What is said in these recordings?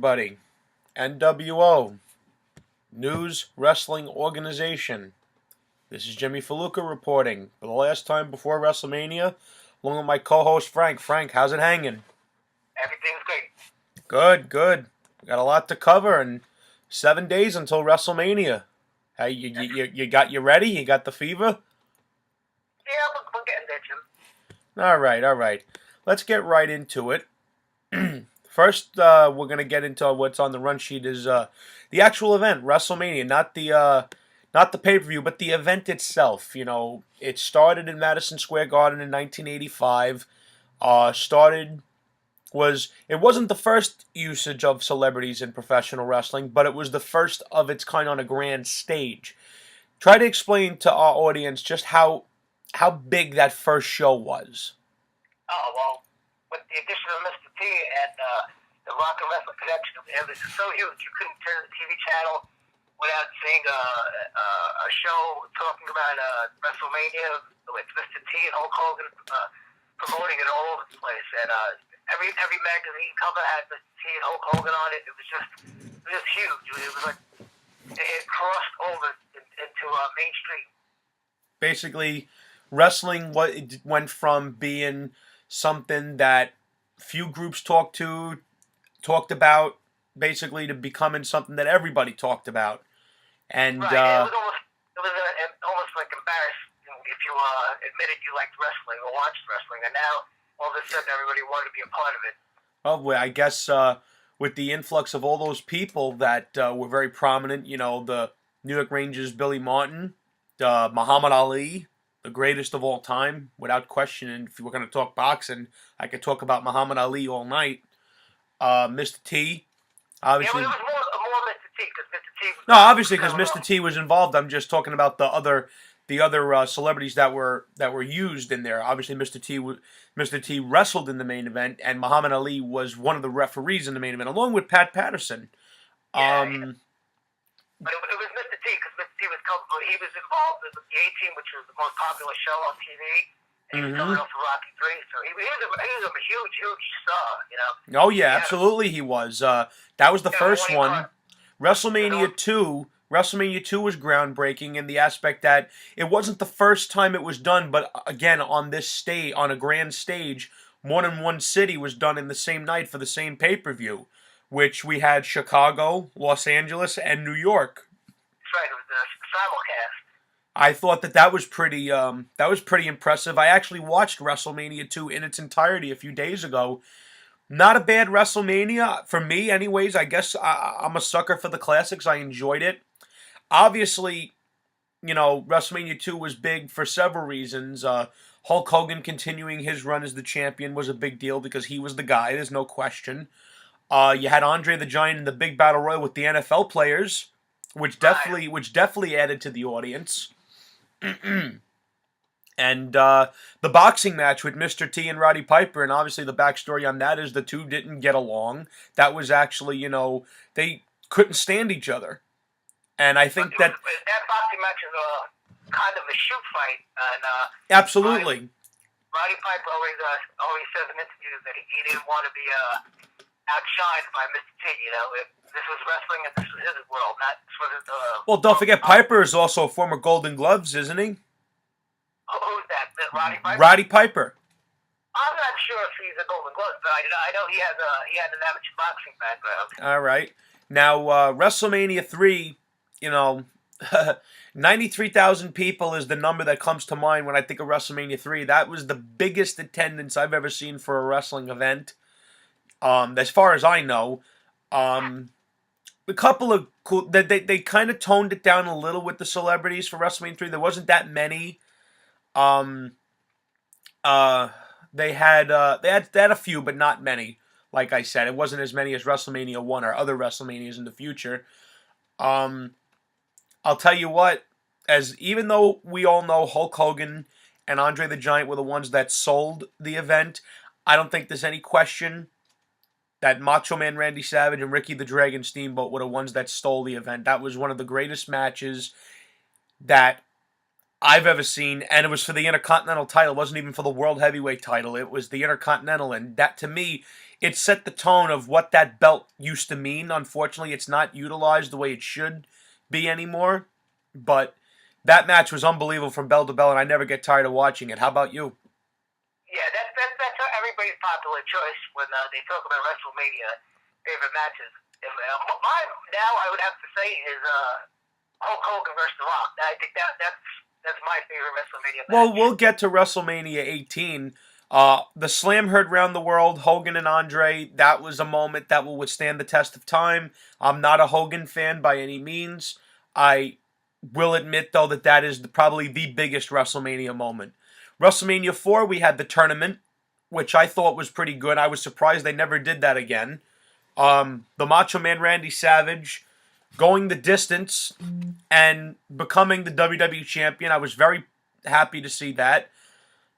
everybody. NWO, News Wrestling Organization. This is Jimmy Fallucca reporting for the last time before WrestleMania, along with my co-host Frank. Frank, how's it hanging? Everything's great. Good, good. We got a lot to cover, and 7 days until WrestleMania. Hey, you ready? You got the fever? Yeah, we're getting there, Jim. All right. Let's get right into it. First, we're going to get into what's on the run sheet is the actual event, WrestleMania, not the pay-per-view, but the event itself. You know, it started in Madison Square Garden in 1985. It wasn't the first usage of celebrities in professional wrestling, but it was the first of its kind on a grand stage. Try to explain to our audience just how big that first show was. Oh, well, with the addition of Mr. T and the Rock and Wrestling Connection, it was so huge you couldn't turn the TV channel without seeing a show talking about WrestleMania with Mr. T and Hulk Hogan promoting it all over the place. And every magazine cover had Mr. T and Hulk Hogan on it. It was just huge. It was like it crossed over into mainstream. Basically, wrestling went from being something that few groups talked about, basically to becoming something that everybody talked about. And right, it was almost like embarrassing if you admitted you liked wrestling or watched wrestling, and now all of a sudden everybody wanted to be a part of it. Well, I guess with the influx of all those people that were very prominent, you know, the New York Rangers, Billy Martin, Muhammad Ali, the greatest of all time, without question. And if we're going to talk boxing, I could talk about Muhammad Ali all night. Mr. T, obviously. Yeah, it was more Mr. T, because Mr. T was... No, obviously, because Mr. T was involved. I'm just talking about the other celebrities that were used in there. Obviously, Mr. T wrestled in the main event, and Muhammad Ali was one of the referees in the main event, along with Pat Patterson. Yeah. But it was Mr. T, because Mr. T was comfortable. He was involved with the A-Team, which was the most popular show on TV. And he was coming off of Rocky 3, so he was a huge star, you know. Oh, yeah, absolutely he was. That was the first one. WrestleMania 2 was groundbreaking in the aspect that it wasn't the first time it was done, but again, on a grand stage, more than one city was done in the same night for the same pay-per-view, which we had Chicago, Los Angeles, and New York. That's right, it was the simulcast. I thought that was pretty impressive. I actually watched WrestleMania 2 in its entirety a few days ago. Not a bad WrestleMania, for me anyways. I guess I'm a sucker for the classics. I enjoyed it. Obviously, you know, WrestleMania 2 was big for several reasons. Hulk Hogan continuing his run as the champion was a big deal because he was the guy, there's no question. You had Andre the Giant in the big battle royal with the NFL players, which definitely added to the audience. And the boxing match with Mr. T and Roddy Piper, and obviously the backstory on that is the two didn't get along. That was actually, you know, they couldn't stand each other. And I think that boxing match is kind of a shoot fight. And, absolutely. Roddy Piper always says in interviews that he didn't want to be outshined by Mr. T. You know, this was wrestling and this was his world, not sort of the... Well, don't forget, Piper is also a former Golden Gloves, isn't he? Who's that? Roddy Piper? Roddy Piper. I'm not sure if he's a Golden Glove, but I know he had an amateur boxing background. All right. Now, WrestleMania 3, you know, 93,000 people is the number that comes to mind when I think of WrestleMania 3. That was the biggest attendance I've ever seen for a wrestling event. As far as I know, a couple of cool. They kind of toned it down a little with the celebrities for WrestleMania 3. There wasn't that many. They had a few, but not many. Like I said, it wasn't as many as WrestleMania 1 or other WrestleManias in the future. I'll tell you what, even though we all know Hulk Hogan and Andre the Giant were the ones that sold the event, I don't think there's any question that Macho Man Randy Savage and Ricky the Dragon Steamboat were the ones that stole the event. That was one of the greatest matches that I've ever seen, and it was for the Intercontinental title. It wasn't even for the World Heavyweight title. It was the Intercontinental, and that, to me, it set the tone of what that belt used to mean. Unfortunately, it's not utilized the way it should be anymore. But that match was unbelievable from bell to bell, and I never get tired of watching it. How about you? Yeah, that's everybody's popular choice when they talk about WrestleMania favorite matches. And, mine now, I would have to say, is Hulk Hogan versus The Rock. I think that's my favorite WrestleMania match. Well, we'll get to WrestleMania 18. The slam heard round the world, Hogan and Andre, that was a moment that will withstand the test of time. I'm not a Hogan fan by any means. I will admit, though, that is probably the biggest WrestleMania moment. WrestleMania 4, we had the tournament, which I thought was pretty good. I was surprised they never did that again. The Macho Man Randy Savage going the distance and becoming the WWE Champion. I was very happy to see that.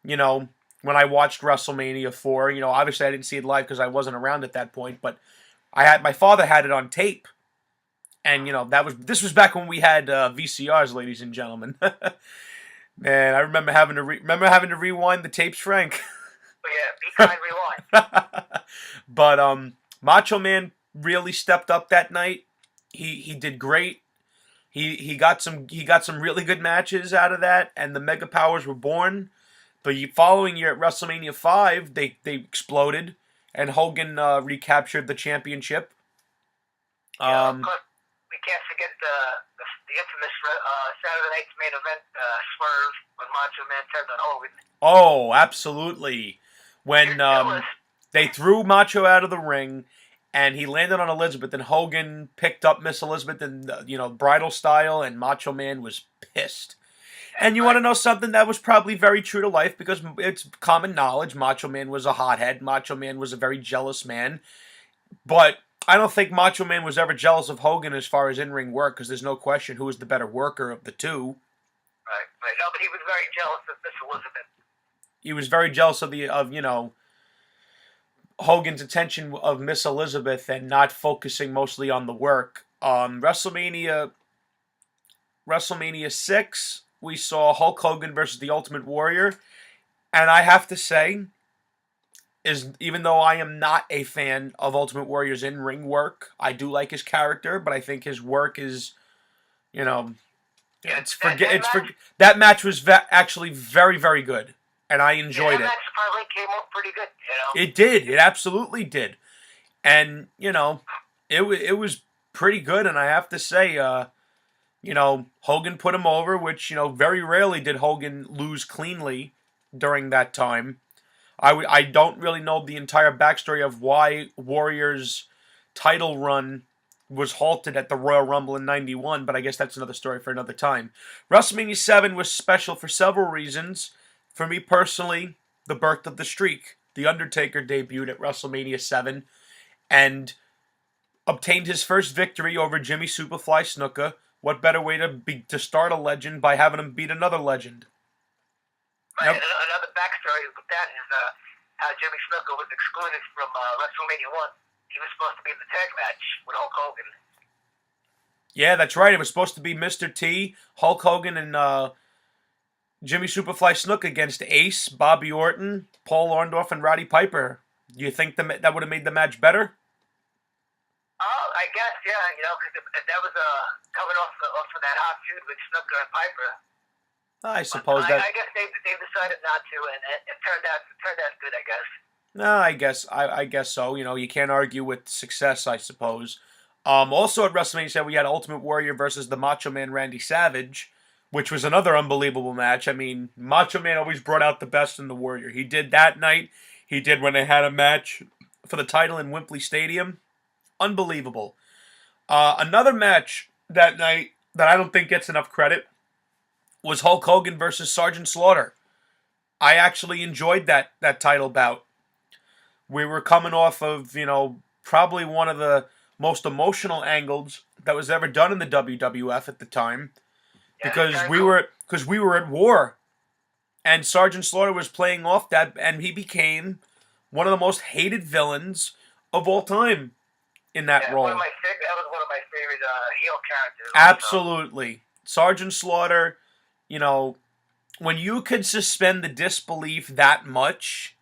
You know, when I watched WrestleMania 4, obviously I didn't see it live because I wasn't around at that point, but my father had it on tape. And this was back when we had VCRs, ladies and gentlemen. Man, I remember having to rewind the tapes, Frank. Yeah, be kind, rewind. But Macho Man really stepped up that night. He did great. He got some really good matches out of that, and the Mega Powers were born. The following year at WrestleMania 5, they exploded, and Hogan recaptured the championship. Of course, we can't forget the infamous Saturday night's main event swerve when Macho Man turned on Hogan. Oh, absolutely. When they threw Macho out of the ring, and he landed on Elizabeth, and Hogan picked up Miss Elizabeth in bridal style, and Macho Man was pissed. And you want to know something that was probably very true to life, because it's common knowledge, Macho Man was a hothead. Macho Man was a very jealous man. But I don't think Macho Man was ever jealous of Hogan as far as in-ring work, because there's no question who was the better worker of the two. Right. No, but he was very jealous of Miss Elizabeth. He was very jealous of Hogan's attention of Miss Elizabeth and not focusing mostly on the work. WrestleMania 6, we saw Hulk Hogan versus the Ultimate Warrior, and I have to say, even though I am not a fan of Ultimate Warrior's in-ring work, I do like his character, but I think his work is, that match was actually very, very good, and I enjoyed it. That match probably came up pretty good, It did. It absolutely did. And, it was pretty good, and I have to say, Hogan put him over, which, very rarely did Hogan lose cleanly during that time. I don't really know the entire backstory of why Warrior's title run was halted at the Royal Rumble in 91, but I guess that's another story for another time. WrestleMania 7 was special for several reasons. For me personally, the birth of the streak. The Undertaker debuted at WrestleMania 7 and obtained his first victory over Jimmy Superfly Snuka. What better way to start a legend by having him beat another legend? Right, yep. Another backstory with that is how Jimmy Snuka was excluded from WrestleMania 1. He was supposed to be in the tag match with Hulk Hogan. Yeah, that's right. It was supposed to be Mr. T, Hulk Hogan, and Jimmy Superfly Snuka against Ace, Bobby Orton, Paul Orndorff, and Roddy Piper. Do you think that would have made the match better? I guess, yeah, because that was coming off of that hot feud with Snuka and Piper. I suppose that. I guess they decided not to, and it turned out good, I guess. No, I guess so. You can't argue with success, I suppose. Also at WrestleMania 7, we had Ultimate Warrior versus the Macho Man Randy Savage, which was another unbelievable match. I mean, Macho Man always brought out the best in the Warrior. He did that night. He did when they had a match for the title in Wembley Stadium. Unbelievable. Another match that night that I don't think gets enough credit was Hulk Hogan versus Sergeant Slaughter. I actually enjoyed that title bout. We were coming off of, probably one of the most emotional angles that was ever done in the WWF at the time. Because we were at war. And Sergeant Slaughter was playing off that, and he became one of the most hated villains of all time in that role. That was one of my favorite heel characters. Absolutely. Sergeant Slaughter, when you could suspend the disbelief that much,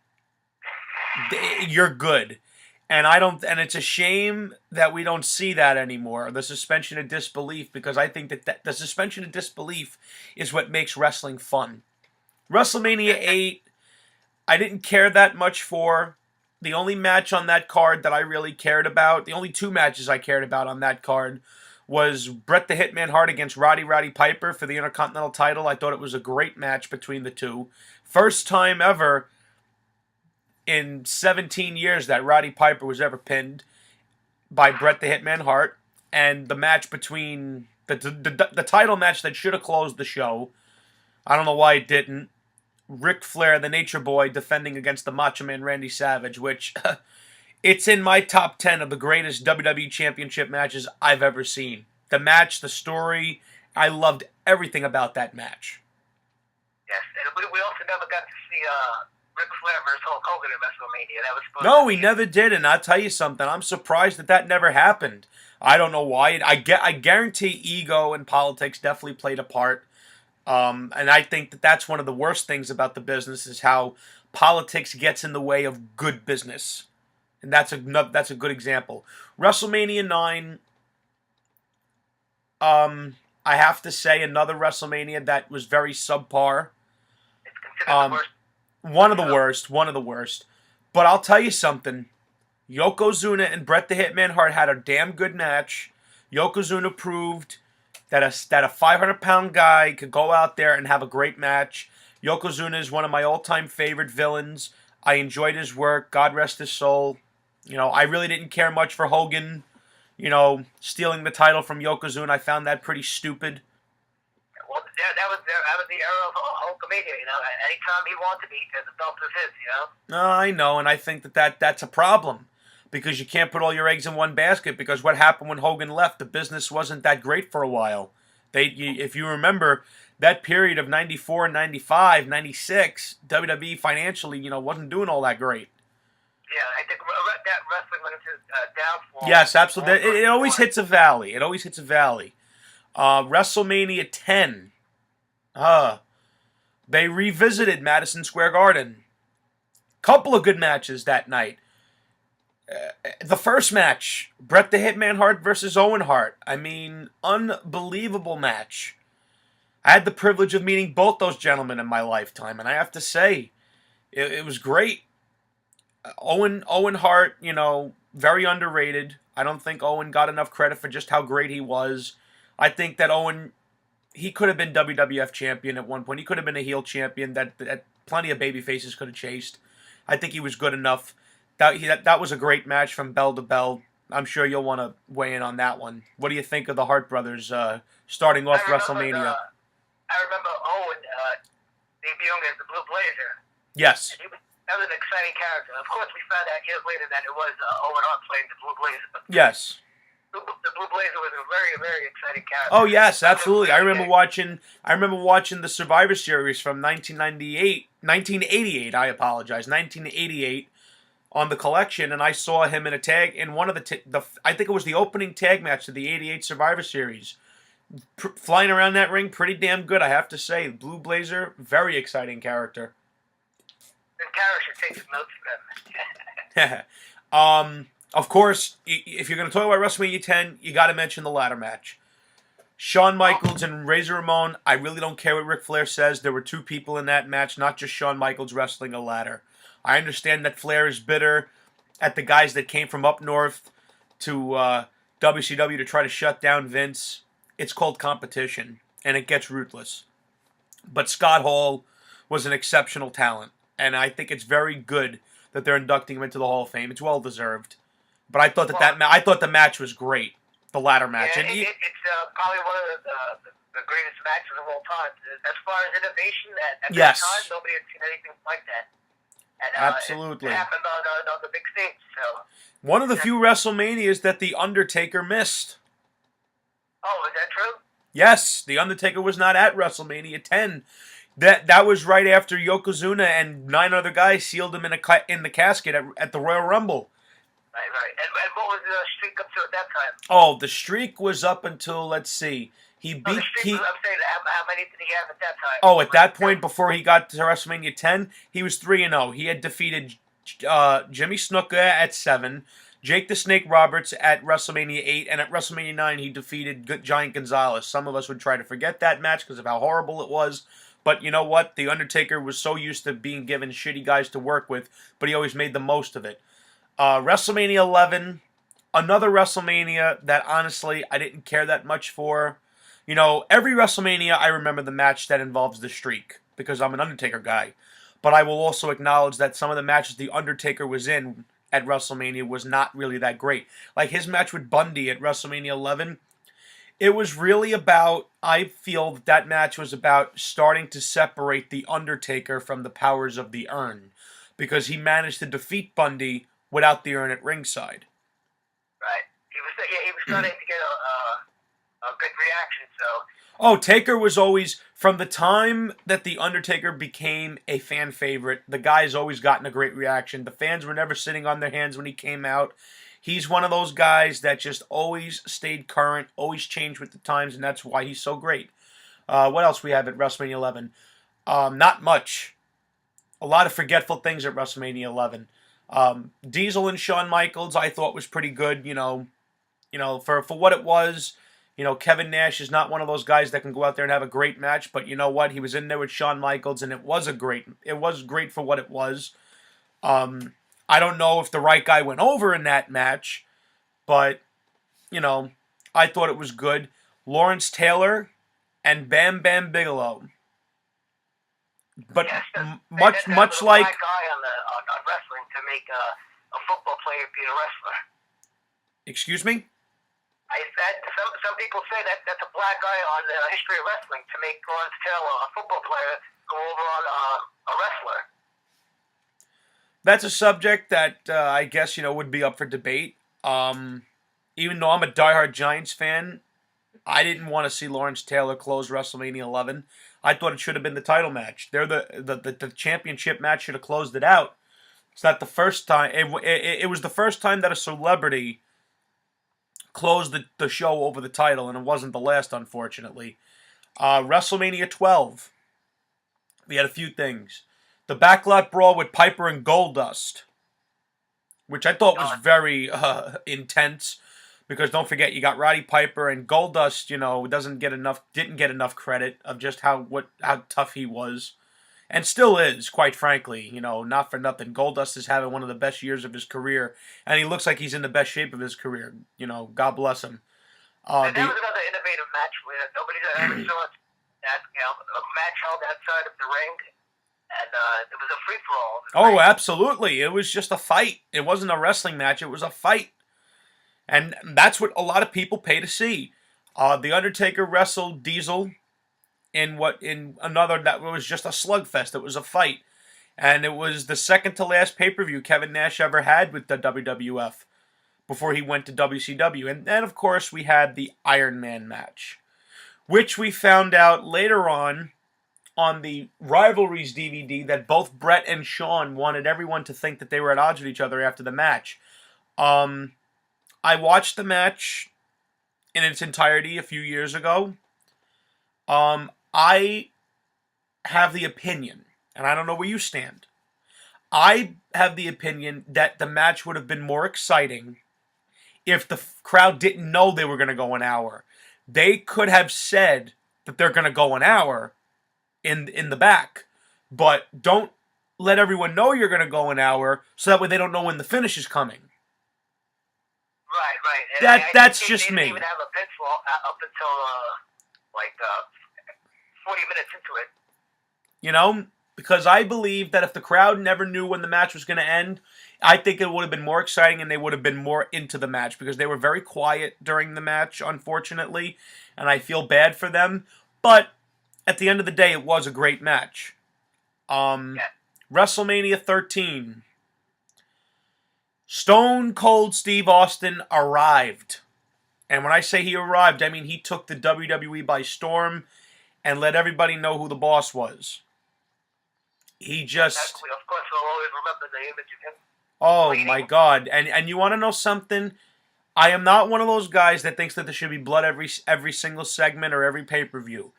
you're good. And I don't, and it's a shame that we don't see that anymore. The suspension of disbelief, because I think that the suspension of disbelief is what makes wrestling fun. WrestleMania 8, I didn't care that much for. The only match on that card that I really cared about, the only two matches I cared about on that card, was Bret the Hitman Hart against Roddy Piper for the Intercontinental title. I thought it was a great match between the two. First time ever in 17 years that Roddy Piper was ever pinned by Bret the Hitman Hart. And the match between the title match that should have closed the show, I don't know why it didn't. Ric Flair, the Nature Boy, defending against the Macho Man Randy Savage, which it's in my top 10 of the greatest WWE Championship matches I've ever seen. The match, the story, I loved everything about that match. Yes, and we also never got to see Ric Flair versus Hulk Hogan in WrestleMania. That was supposed No, to we be... never did, and I'll tell you something. I'm surprised that never happened. I don't know why. I guarantee ego and politics definitely played a part. And I think that that's one of the worst things about the business is how politics gets in the way of good business. And that's a good example. WrestleMania 9, I have to say another WrestleMania that was very subpar. It's considered the worst. One of the worst. But I'll tell you something. Yokozuna and Bret the Hitman Hart had a damn good match. Yokozuna proved that a 500-pound guy could go out there and have a great match. Yokozuna is one of my all-time favorite villains. I enjoyed his work. God rest his soul. You know, I really didn't care much for Hogan, stealing the title from Yokozuna. I found that pretty stupid. Well, that was the era of Hulkamania, Anytime he wanted to be, the belt was his, I know, and I think that's a problem. Because you can't put all your eggs in one basket. Because what happened when Hogan left, the business wasn't that great for a while. If you remember, that period of 94, 95, 96, WWE financially, wasn't doing all that great. Yeah, I think that wrestling went into downfall. Yes, absolutely. It always hits a valley. WrestleMania 10. They revisited Madison Square Garden. Couple of good matches that night. The first match, Bret the Hitman Hart versus Owen Hart. I mean, unbelievable match. I had the privilege of meeting both those gentlemen in my lifetime, and I have to say, it was great. Owen Hart, very underrated. I don't think Owen got enough credit for just how great he was. I think that Owen, he could have been WWF champion at one point. He could have been a heel champion that plenty of baby faces could have chased. I think he was good enough. That was a great match from bell to bell. I'm sure you'll want to weigh in on that one. What do you think of the Hart brothers starting off WrestleMania? I remember Owen debuting as the Blue Blazer. Yes. That was an exciting character. Of course, we found out years later that it was Owen Hart playing the Blue Blazer. Yes. The Blue Blazer was a very, very exciting character. Oh yes, absolutely. I remember watching the Survivor Series from 1988. I apologize, 1988. On the collection, and I saw him in a tag in one of the I think it was the opening tag match of the '88 Survivor Series. Flying around that ring, pretty damn good, I have to say. Blue Blazer, very exciting character. The character should take some notes from them. Of course, if you're going to talk about WrestleMania 10, you got to mention the ladder match. Shawn Michaels and Razor Ramon. I really don't care what Ric Flair says. There were two people in that match, not just Shawn Michaels wrestling a ladder. I understand that Flair is bitter at the guys that came from up north to WCW to try to shut down Vince. It's called competition, and it gets ruthless. But Scott Hall was an exceptional talent, and I think it's very good that they're inducting him into the Hall of Fame. It's well deserved. But I thought I thought the match was great, the ladder match. Yeah, it's probably one of the greatest matches of all time. As far as innovation, at that time, nobody had seen anything like that. And, absolutely. It happened on the big stage. So one of the few WrestleManias that The Undertaker missed. Oh, is that true? Yes, The Undertaker was not at WrestleMania 10. That was right after Yokozuna and 9 other guys sealed him in the casket at the Royal Rumble. Right. And what was the streak up to at that time? Oh, the streak was up until, let's see. I'm saying, how many did he have at that time? Oh, at that point, before he got to WrestleMania 10, he was 3-0. He had defeated Jimmy Snuka at 7, Jake the Snake Roberts at WrestleMania 8, and at WrestleMania 9 he defeated Giant Gonzalez. Some of us would try to forget that match because of how horrible it was, but you know what? The Undertaker was so used to being given shitty guys to work with, but he always made the most of it. WrestleMania 11, another WrestleMania that honestly I didn't care that much for. You know, every WrestleMania I remember the match that involves the streak because I'm an Undertaker guy. But I will also acknowledge that some of the matches the Undertaker was in at WrestleMania was not really that great. Like his match with Bundy at WrestleMania 11, it was really about, I feel that match was about starting to separate the Undertaker from the powers of the urn because he managed to defeat Bundy without the urn at ringside. Right. He was starting to get a good reaction. So. Oh, Taker was always, from the time that The Undertaker became a fan favorite, the guy's always gotten a great reaction. The fans were never sitting on their hands when he came out. He's one of those guys that just always stayed current, always changed with the times, and that's why he's so great. What else we have at WrestleMania 11? Not much. A lot of forgetful things at WrestleMania 11. Diesel and Shawn Michaels, I thought was pretty good. For what it was. Kevin Nash is not one of those guys that can go out there and have a great match, but you know what? He was in there with Shawn Michaels, and it was great for what it was. I don't know if the right guy went over in that match, but, I thought it was good. Lawrence Taylor and Bam Bam Bigelow. But yes, much a like... black guy on wrestling to make a football player be a wrestler. Excuse me? Some people say that's a black guy on the history of wrestling to make Lawrence Taylor, a football player, go over on a wrestler. That's a subject that I guess would be up for debate. Even though I'm a diehard Giants fan, I didn't want to see Lawrence Taylor close WrestleMania 11. I thought it should have been the title match. The championship match should have closed it out. It's not the first time. It was the first time that a celebrity closed the show over the title, and it wasn't the last, unfortunately. WrestleMania 12. We had a few things. The backlot brawl with Piper and Goldust, which I thought was very intense, because don't forget you got Roddy Piper and Goldust. Didn't get enough credit of just how tough he was, and still is, quite frankly. Not for nothing. Goldust is having one of the best years of his career, and he looks like he's in the best shape of his career. God bless him. And that was another innovative match where nobody ever saw that. A match held outside of the ring, and it was a free for all. Oh, absolutely! It was just a fight. It wasn't a wrestling match. It was a fight, and that's what a lot of people pay to see. The Undertaker wrestled Diesel in another that was just a slugfest. It was a fight. And it was the second to last pay-per-view Kevin Nash ever had with the WWF before he went to WCW. And then, of course, we had the Iron Man match, which we found out later on the Rivalries DVD that both Brett and Shawn wanted everyone to think that they were at odds with each other after the match. I watched the match in its entirety a few years ago. I have the opinion, and I don't know where you stand. I have the opinion that the match would have been more exciting if the crowd didn't know they were going to go an hour. They could have said that they're going to go an hour in the back, but don't let everyone know you're going to go an hour so that way they don't know when the finish is coming. Right. That's just me. They didn't even have a pinfall up until 40 minutes into it. Because I believe that if the crowd never knew when the match was going to end, I think it would have been more exciting and they would have been more into the match because they were very quiet during the match, unfortunately, and I feel bad for them. But at the end of the day, it was a great match. WrestleMania 13. Stone Cold Steve Austin arrived. And when I say he arrived, I mean he took the WWE by storm and let everybody know who the boss was. He just... Of course, we'll always remember the image of him. Oh, my God. And you want to know something? I am not one of those guys that thinks that there should be blood every single segment or every pay-per-view.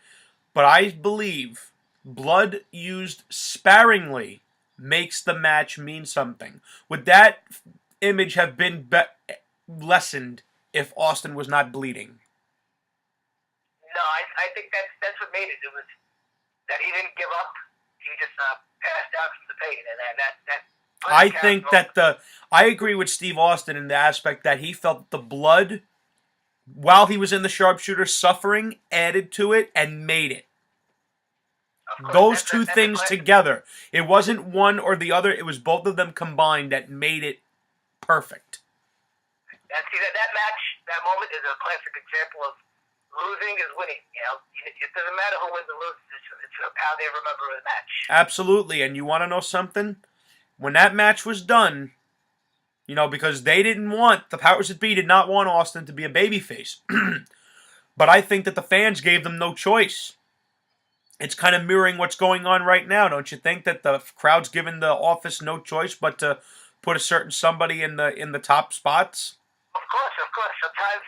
But I believe blood used sparingly makes the match mean something. Would that image have been lessened if Austin was not bleeding? No, I think that's what made it. It was that he didn't give up. He just passed out from the pain, and that I think that I agree with Steve Austin in the aspect that he felt the blood while he was in the sharpshooter suffering added to it and made it. Those two things together. It wasn't one or the other. It was both of them combined that made it perfect. See, that match, that moment is a classic example of losing is winning. You know, it doesn't matter who wins or loses. It's how they remember the match. Absolutely. And you want to know something? When that match was done, you know, because they didn't want, the powers that be did not want Austin to be a babyface. But I think that the fans gave them no choice. It's kind of mirroring what's going on right now, don't you think? That the crowd's given the office no choice but to put a certain somebody in the top spots? Of course. Sometimes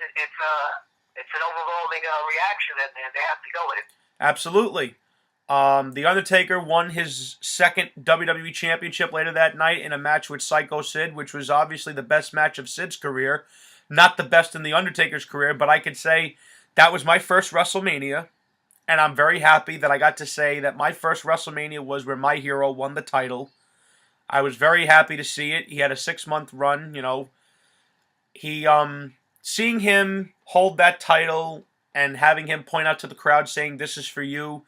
it's an overwhelming reaction, and they have to go with it. Absolutely. The Undertaker won his second WWE Championship later that night in a match with Psycho Sid, which was obviously the best match of Sid's career. Not the best in the Undertaker's career, but I could say that was my first WrestleMania. And I'm very happy that I got to say that my first WrestleMania was where my hero won the title. I was very happy to see it. He had a 6-month run, you know. Seeing him hold that title and having him point out to the crowd saying, "This is for you,"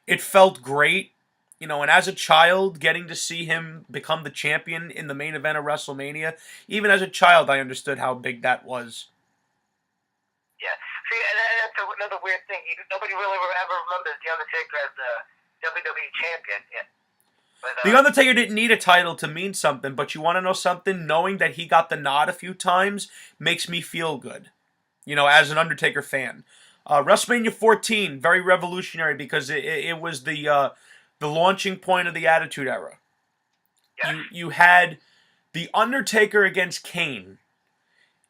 it felt great. You know, and as a child, getting to see him become the champion in the main event of WrestleMania, even as a child, I understood how big that was. Yeah. See, and that's another weird thing. Nobody really ever remembers The Undertaker as the WWE champion. Yeah. But, The Undertaker didn't need a title to mean something, but you want to know something? Knowing that he got the nod a few times makes me feel good, you know, as an Undertaker fan. WrestleMania 14, very revolutionary because it was the launching point of the Attitude Era. yeah. You had The Undertaker against Kane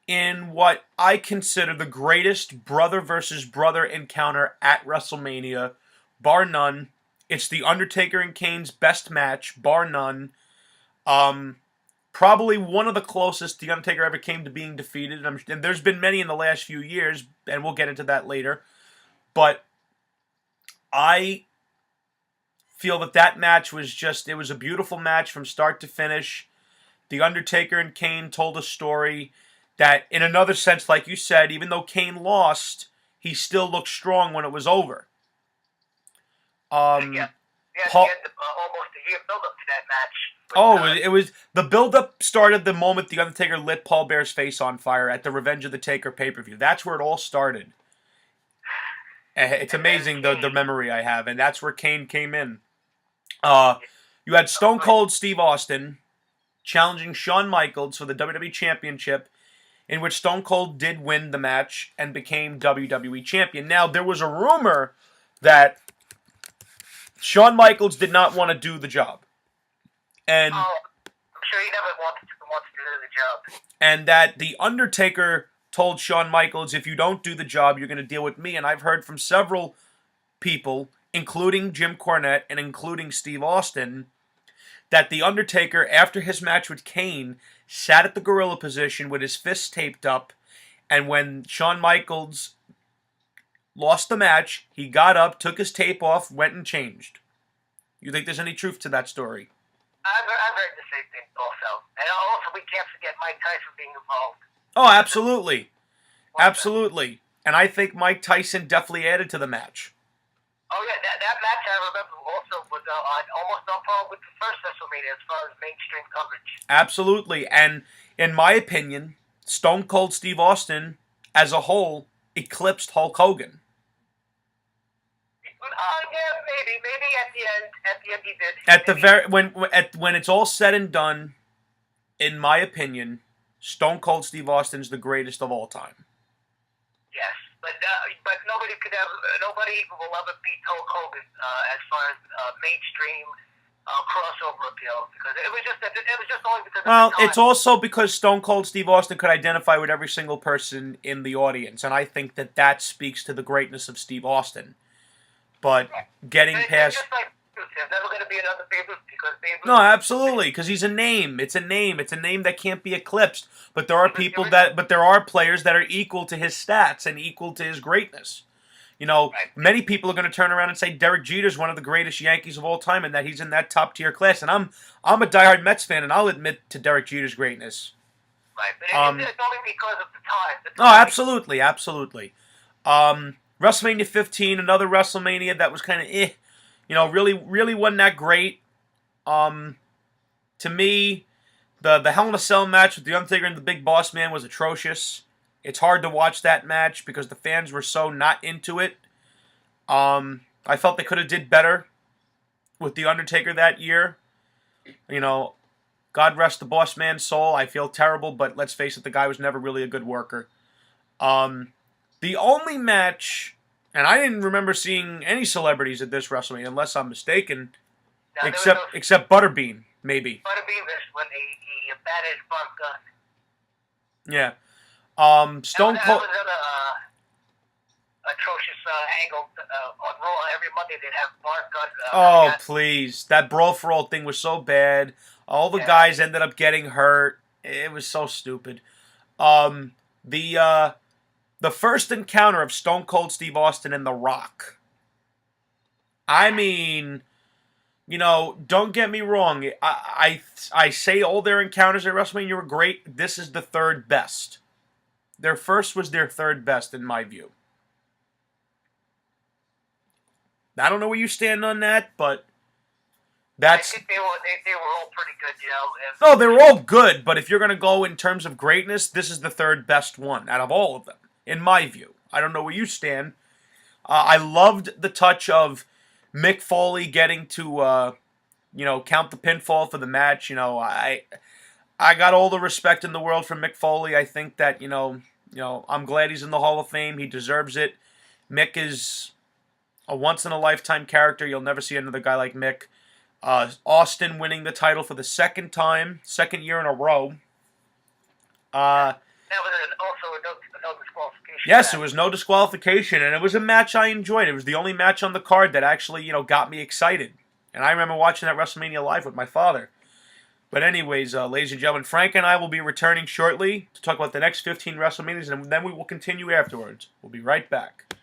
in what I consider the greatest brother versus brother encounter at WrestleMania, bar none. It's The Undertaker and Kane's best match, bar none. Probably one of the closest The Undertaker ever came to being defeated. And there's been many in the last few years, and we'll get into that later. But I feel that match was it was a beautiful match from start to finish. The Undertaker and Kane told a story that, in another sense, like you said, even though Kane lost, he still looked strong when it was over. Yeah. He had almost a year build-up to that match. It was the build-up started the moment The Undertaker lit Paul Bear's face on fire at the Revenge of the Taker pay-per-view. That's where it all started. It's amazing the memory I have, and that's where Kane came in. You had Stone Cold Steve Austin challenging Shawn Michaels for the WWE Championship, in which Stone Cold did win the match and became WWE Champion. Now, there was a rumor that Shawn Michaels did not want to do the job. And I'm sure he never wants to do the job. And that The Undertaker told Shawn Michaels, "If you don't do the job, you're going to deal with me." And I've heard from several people, including Jim Cornette and including Steve Austin, that The Undertaker, after his match with Kane, sat at the gorilla position with his fists taped up, and when Shawn Michaels lost the match, he got up, took his tape off, went and changed. You think there's any truth to that story? I've heard the same thing also. And also, we can't forget Mike Tyson being involved. Oh, absolutely. Absolutely. And I think Mike Tyson definitely added to the match. Oh, yeah, that match I remember also was almost on par with the first WrestleMania as far as mainstream coverage. Absolutely. And in my opinion, Stone Cold Steve Austin, as a whole, eclipsed Hulk Hogan. Yeah, maybe at the end he did. When it's all said and done, in my opinion, Stone Cold Steve Austin's the greatest of all time. Yes, but nobody will ever beat Hulk Hogan as far as mainstream crossover appeal, because it was just only because. Well, it's also because Stone Cold Steve Austin could identify with every single person in the audience, and I think that speaks to the greatness of Steve Austin. But getting past. Just like Ruth. There's never going to be another Babe Ruth because Babe Ruth. No, absolutely, because he's a name. It's a name. It's a name that can't be eclipsed. But there are there are players that are equal to his stats and equal to his greatness. You know, many people are going to turn around and say Derek Jeter's one of the greatest Yankees of all time, and that he's in that top tier class. And I'm a diehard Mets fan, and I'll admit to Derek Jeter's greatness. Right, but it's only because of the time. Oh, absolutely, absolutely. WrestleMania 15, another WrestleMania that was kind of you know, really wasn't that great. To me, the Hell in a Cell match with The Undertaker and the Big Boss Man was atrocious. It's hard to watch that match because the fans were so not into it. I felt they could have did better with The Undertaker that year. You know, God rest the Boss Man's soul. I feel terrible, but let's face it, the guy was never really a good worker. The only match, and I didn't remember seeing any celebrities at this WrestleMania, unless I'm mistaken, except Butterbean, maybe. Butterbean was when he batted Bart Gunn. Yeah. Stone Cold. That was another atrocious angle on Raw. Every Monday they'd have Bart Gunn. Please. That Brawl for All thing was so bad. All the guys ended up getting hurt. It was so stupid. The first encounter of Stone Cold Steve Austin and The Rock. I mean, you know, don't get me wrong. I say all their encounters at WrestleMania were great. This is the third best. Their first was their third best, in my view. I don't know where you stand on that, but that's... I think they were all pretty good, you know. No, they were all good, but if you're going to go in terms of greatness, this is the third best one out of all of them, in my view. I don't know where you stand. I loved the touch of Mick Foley getting to, you know, count the pinfall for the match. You know, I got all the respect in the world for Mick Foley. I think that, you know, I'm glad he's in the Hall of Fame. He deserves it. Mick is a once-in-a-lifetime character. You'll never see another guy like Mick. Austin winning the title for the second year in a row. That was also no disqualification. Yes, it was no disqualification, and it was a match I enjoyed. It was the only match on the card that actually, you know, got me excited. And I remember watching that WrestleMania live with my father. But anyways, ladies and gentlemen, Frank and I will be returning shortly to talk about the next 15 WrestleManias, and then we will continue afterwards. We'll be right back.